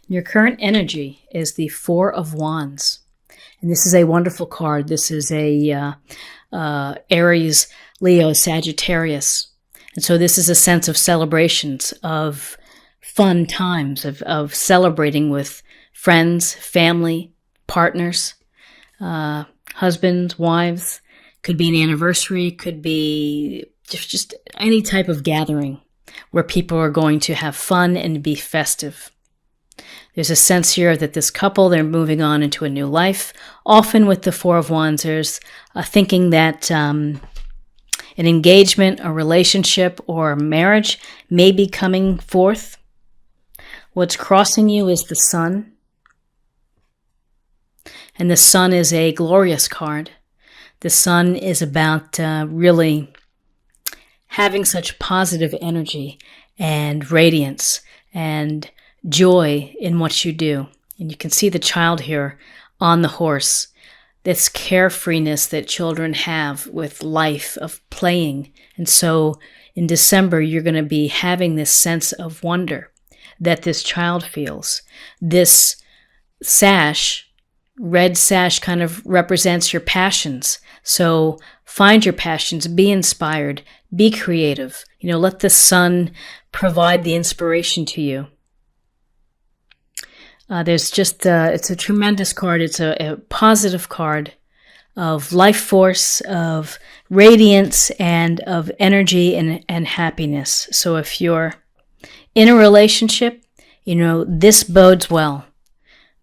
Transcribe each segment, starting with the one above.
Your current energy is the Four of Wands. And this is a wonderful card. This is a Aries, Leo, Sagittarius. And so this is a sense of celebrations, of fun times, of celebrating with friends, family, partners, husbands, wives. Could be an anniversary, could be just any type of gathering where people are going to have fun and be festive. There's a sense here that this couple, they're moving on into a new life. Often with the Four of Wands, there's a thinking that an engagement, a relationship, or a marriage may be coming forth. What's crossing you is the Sun. And the Sun is a glorious card. The Sun is about really having such positive energy and radiance and joy in what you do. And you can see the child here on the horse. This carefreeness that children have with life, of playing. And so in December, you're going to be having this sense of wonder that this child feels. This sash, red sash, kind of represents your passions. So find your passions, be inspired, be creative. Let the sun provide the inspiration to you. There's just, it's a tremendous card. It's a positive card of life force, of radiance, and of energy and happiness. So if you're in a relationship, this bodes well.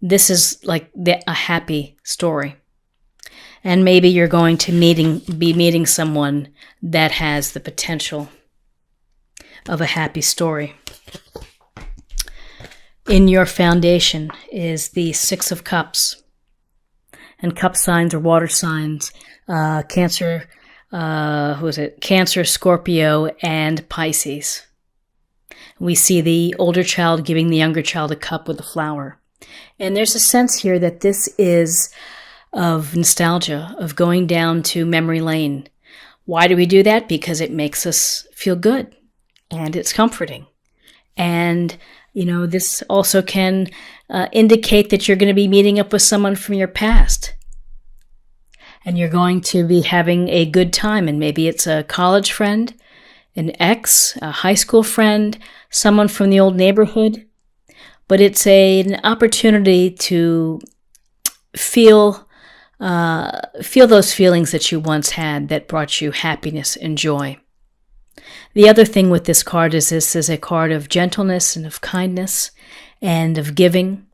This is like a happy story. And maybe you're going to be meeting someone that has the potential of a happy story. In your foundation is the Six of Cups. And cup signs are water signs. Cancer, Cancer, Scorpio, and Pisces. We see the older child giving the younger child a cup with a flower. And there's a sense here that this is of nostalgia, of going down to memory lane. Why do we do that? Because it makes us feel good and it's comforting. And, this also can indicate that you're going to be meeting up with someone from your past. And you're going to be having a good time. And maybe it's a college friend, an ex, a high school friend, someone from the old neighborhood. But it's an opportunity to feel those feelings that you once had that brought you happiness and joy. The other thing with this card is this is a card of gentleness and of kindness and of giving.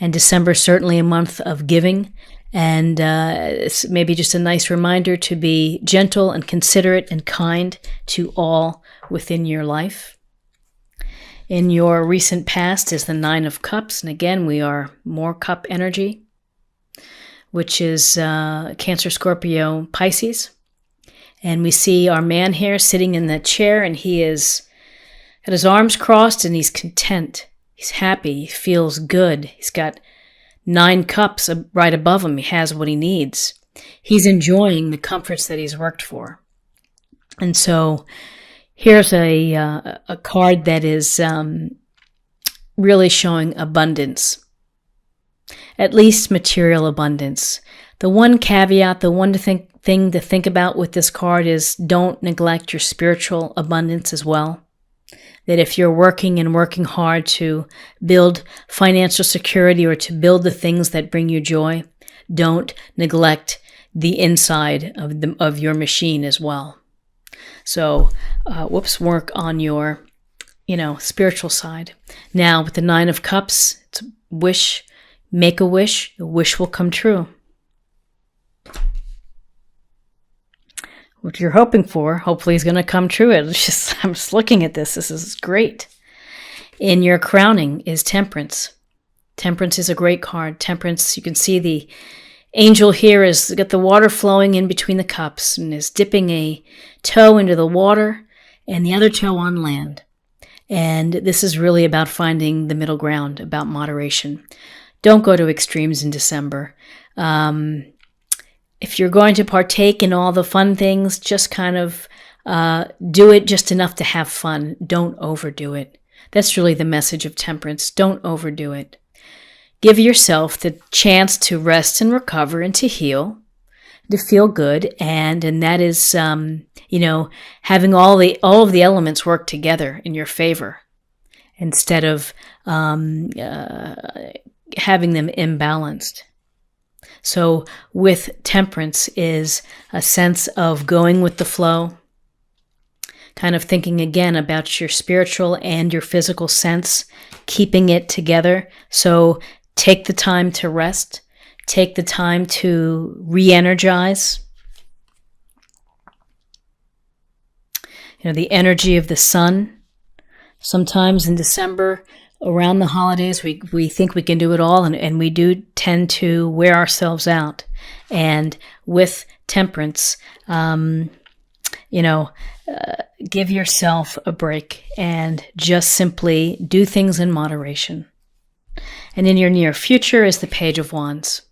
And December is certainly a month of giving. And it's maybe just a nice reminder to be gentle and considerate and kind to all within your life. In your recent past is the Nine of Cups. And again, we are more cup energy, which is Cancer, Scorpio, Pisces. And we see our man here sitting in the chair, and he is got his arms crossed, and he's content. He's happy. He feels good. He's got 9 cups right above him. He has what he needs. He's enjoying the comforts that he's worked for. And so here's a card that is really showing abundance, at least material abundance. The one caveat, the one thing to think about with this card is don't neglect your spiritual abundance as well. That if you're working and working hard to build financial security or to build the things that bring you joy, don't neglect the inside of your machine as well. So, work on your, spiritual side. Now, with the Nine of Cups, it's wish, make a wish, the wish will come true. What you're hoping for, hopefully is going to come true. I'm just looking at this. This is great. In your crowning is Temperance. Temperance is a great card. Temperance, you can see the angel here has got the water flowing in between the cups and is dipping a toe into the water and the other toe on land. And this is really about finding the middle ground, about moderation. Don't go to extremes in December. If you're going to partake in all the fun things, just kind of do it just enough to have fun. Don't overdo it. That's really the message of temperance. Don't overdo it. give yourself the chance to rest and recover and to heal, to feel good, and that is having all of the elements work together in your favor instead of having them imbalanced. So with temperance is a sense of going with the flow, kind of thinking again about your spiritual and your physical sense, keeping it together. So take the time to rest, take the time to re-energize. The energy of the sun. Sometimes in December, around the holidays, we think we can do it all, and we do tend to wear ourselves out. And with temperance, give yourself a break and just simply do things in moderation. And in your near future is the Page of Wands.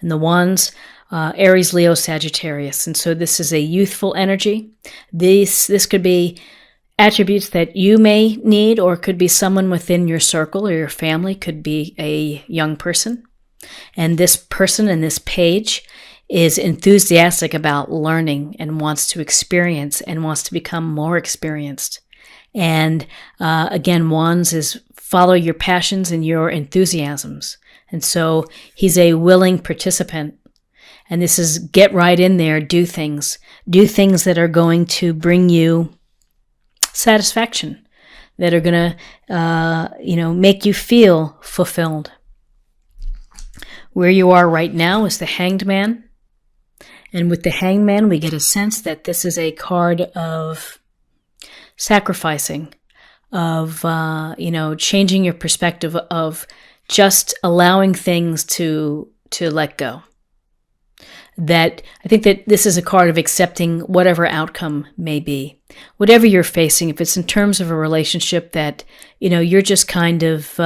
And the Wands, Aries, Leo, Sagittarius. And so this is a youthful energy. This could be attributes that you may need, or could be someone within your circle or your family, could be a young person. And this person in this page is enthusiastic about learning and wants to experience and wants to become more experienced. And again, Wands is follow your passions and your enthusiasms. And so he's a willing participant. And this is get right in there, do things that are going to bring you satisfaction, that are going to, make you feel fulfilled. Where you are right now is the Hanged Man. And with the Hanged Man, we get a sense that this is a card of sacrificing, of, changing your perspective, of just allowing things to let go. That I think that this is a card of accepting whatever outcome may be, whatever you're facing. If it's in terms of a relationship that, you're just kind of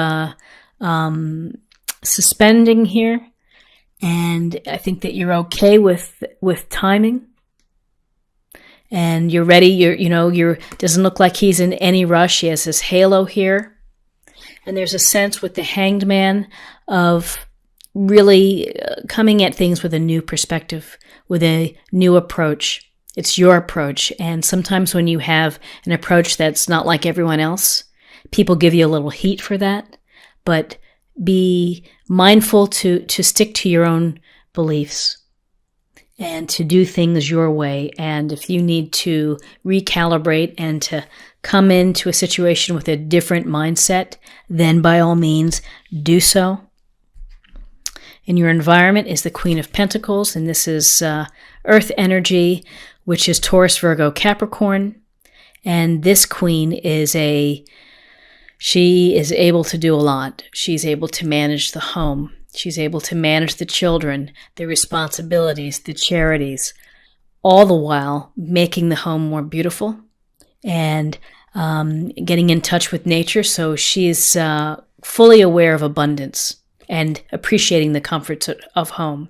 suspending here, and I think that you're okay with timing, and you're ready. You're doesn't look like he's in any rush. He has this halo here, and there's a sense with the Hanged Man of really coming at things with a new perspective, with a new approach. It's your approach. And sometimes when you have an approach that's not like everyone else, people give you a little heat for that. But be mindful to stick to your own beliefs and to do things your way. And if you need to recalibrate and to come into a situation with a different mindset, then by all means do so. In your environment is the Queen of Pentacles, and this is Earth energy, which is Taurus, Virgo, Capricorn. And this queen she is able to do a lot. She's able to manage the home. She's able to manage the children, the responsibilities, the charities, all the while making the home more beautiful and getting in touch with nature. So she's fully aware of abundance and appreciating the comforts of home.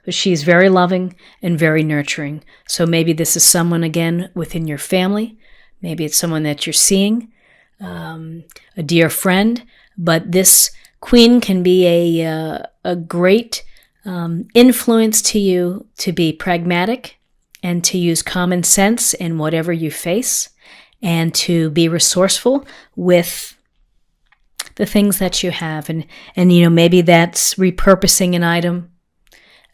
But she's very loving and very nurturing. So maybe this is someone, again, within your family. Maybe it's someone that you're seeing, a dear friend. But this queen can be a great influence to you to be pragmatic and to use common sense in whatever you face and to be resourceful with the things that you have. And maybe that's repurposing an item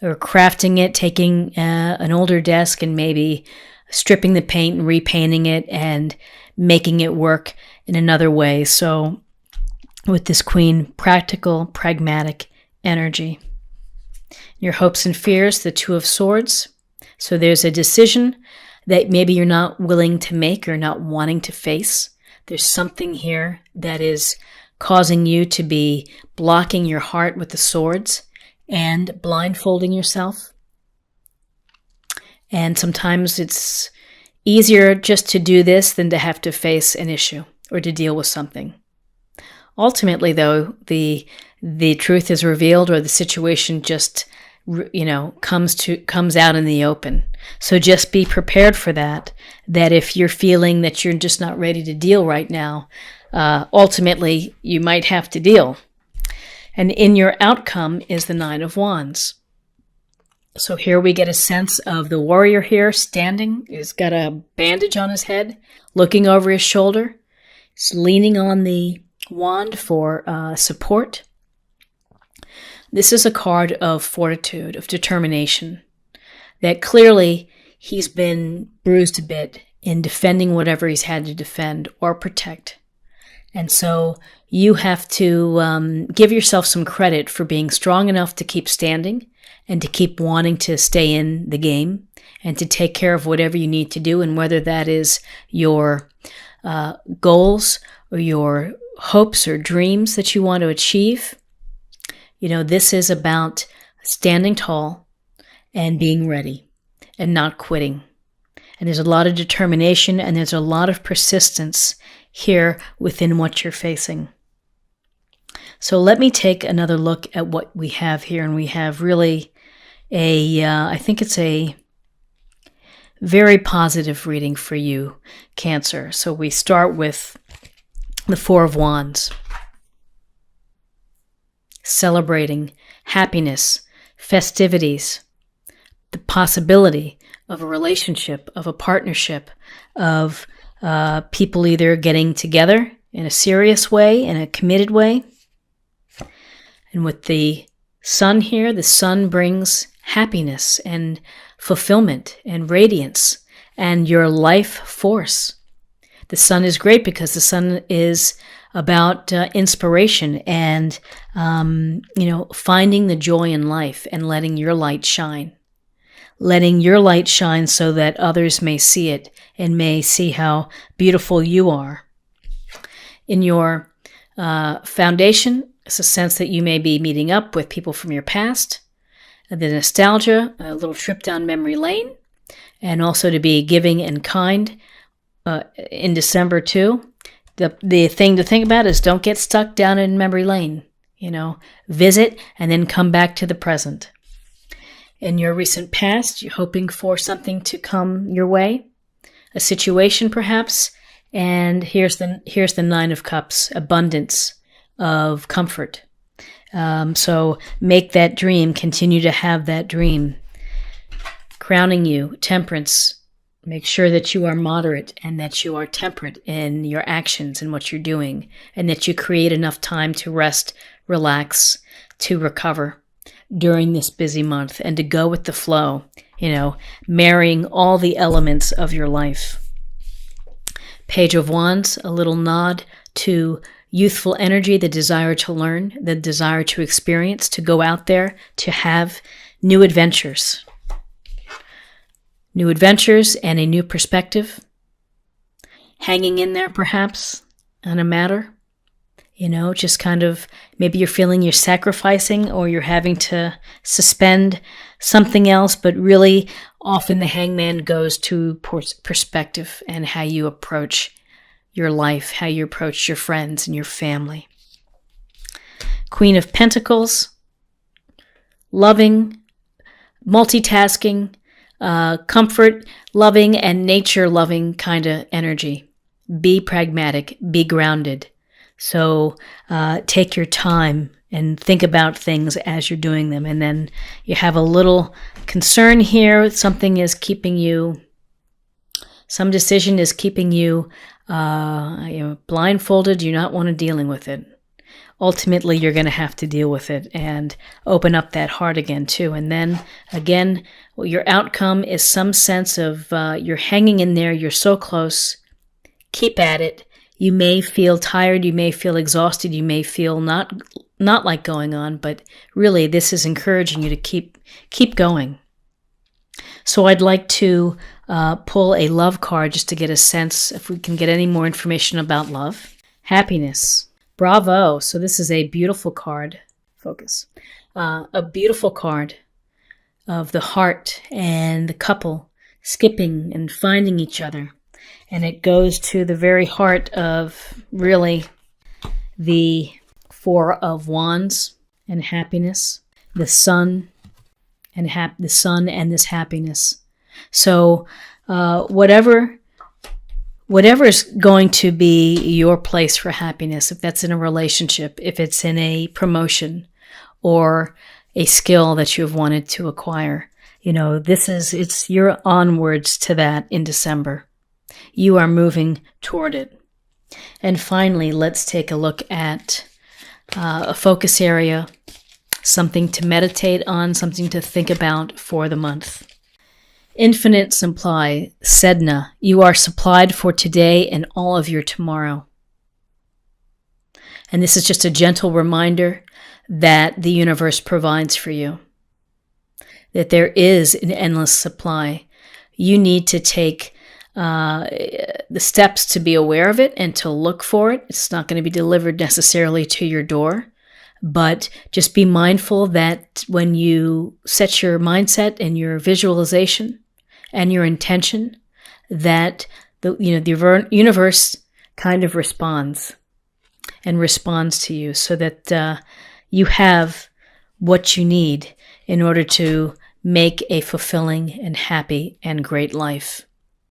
or crafting it, taking an older desk and maybe stripping the paint and repainting it and making it work in another way. So with this queen, practical, pragmatic energy. Your hopes and fears, the Two of Swords. So there's a decision that maybe you're not willing to make or not wanting to face. There's something here that is causing you to be blocking your heart with the swords and blindfolding yourself. And sometimes it's easier just to do this than to have to face an issue or to deal with something. Ultimately, though, the truth is revealed, or the situation just, comes out in the open. So just be prepared for that. That if you're feeling that you're just not ready to deal right now, ultimately you might have to deal. And in your outcome is the Nine of Wands. So here we get a sense of the warrior here standing. He's got a bandage on his head, looking over his shoulder. He's leaning on the wand for support. This is a card of fortitude, of determination, that clearly he's been bruised a bit in defending whatever he's had to defend or protect. And so you have to give yourself some credit for being strong enough to keep standing and to keep wanting to stay in the game and to take care of whatever you need to do, and whether that is your goals or your hopes or dreams that you want to achieve. This is about standing tall and being ready and not quitting. And there's a lot of determination and there's a lot of persistence here within what you're facing. So let me take another look at what we have here. And we have really I think it's a very positive reading for you, Cancer. So we start with the Four of Wands. Celebrating happiness, festivities, the possibility of a relationship, of a partnership, of people either getting together in a serious way, in a committed way. And with the sun here, the sun brings happiness and fulfillment and radiance and your life force. The sun is great because the sun is about inspiration and, finding the joy in life and letting your light shine. Letting your light shine so that others may see it and may see how beautiful you are. In your foundation, it's a sense that you may be meeting up with people from your past, the nostalgia, a little trip down memory lane, and also to be giving and kind in December too. The thing to think about is don't get stuck down in memory lane. Visit and then come back to the present. In your recent past, you're hoping for something to come your way, a situation perhaps, and here's the Nine of Cups, abundance of comfort. So make that dream, continue to have that dream. Crowning you, temperance. Make sure that you are moderate and that you are temperate in your actions and what you're doing, and that you create enough time to rest, relax, to recover during this busy month and to go with the flow, marrying all the elements of your life. Page of Wands, a little nod to youthful energy, the desire to learn, the desire to experience, to go out there, to have new adventures. New adventures and a new perspective. Hanging in there perhaps on a matter. Just kind of, maybe you're feeling you're sacrificing or you're having to suspend something else, but really often the hangman goes to perspective and how you approach your life, how you approach your friends and your family. Queen of Pentacles, loving, multitasking, comfort loving and nature loving kind of energy. Be pragmatic, be grounded. So take your time and think about things as you're doing them. And then you have a little concern here. Something is keeping you, some decision is keeping you blindfolded. You're not want to dealing with it. Ultimately, you're going to have to deal with it and open up that heart again, too. And then, again, your outcome is some sense of you're hanging in there. You're so close. Keep at it. You may feel tired. You may feel exhausted. You may feel not like going on. But really, this is encouraging you to keep going. So I'd like to pull a love card just to get a sense if we can get any more information about love. Happiness. Bravo. So this is a beautiful card. Focus. A beautiful card of the heart and the couple skipping and finding each other. And it goes to the very heart of really the Four of Wands and happiness, the sun and this happiness. So whatever whatever is going to be your place for happiness, if that's in a relationship, if it's in a promotion or a skill that you've wanted to acquire, it's your onwards to that in December. You are moving toward it. And finally, let's take a look at a focus area, something to meditate on, something to think about for the month. Infinite supply, Sedna, you are supplied for today and all of your tomorrow. And this is just a gentle reminder that the universe provides for you, that there is an endless supply. You need to take the steps to be aware of it and to look for it. It's not going to be delivered necessarily to your door, but just be mindful that when you set your mindset and your visualization and your intention, that the universe kind of responds to you, so that you have what you need in order to make a fulfilling and happy and great life.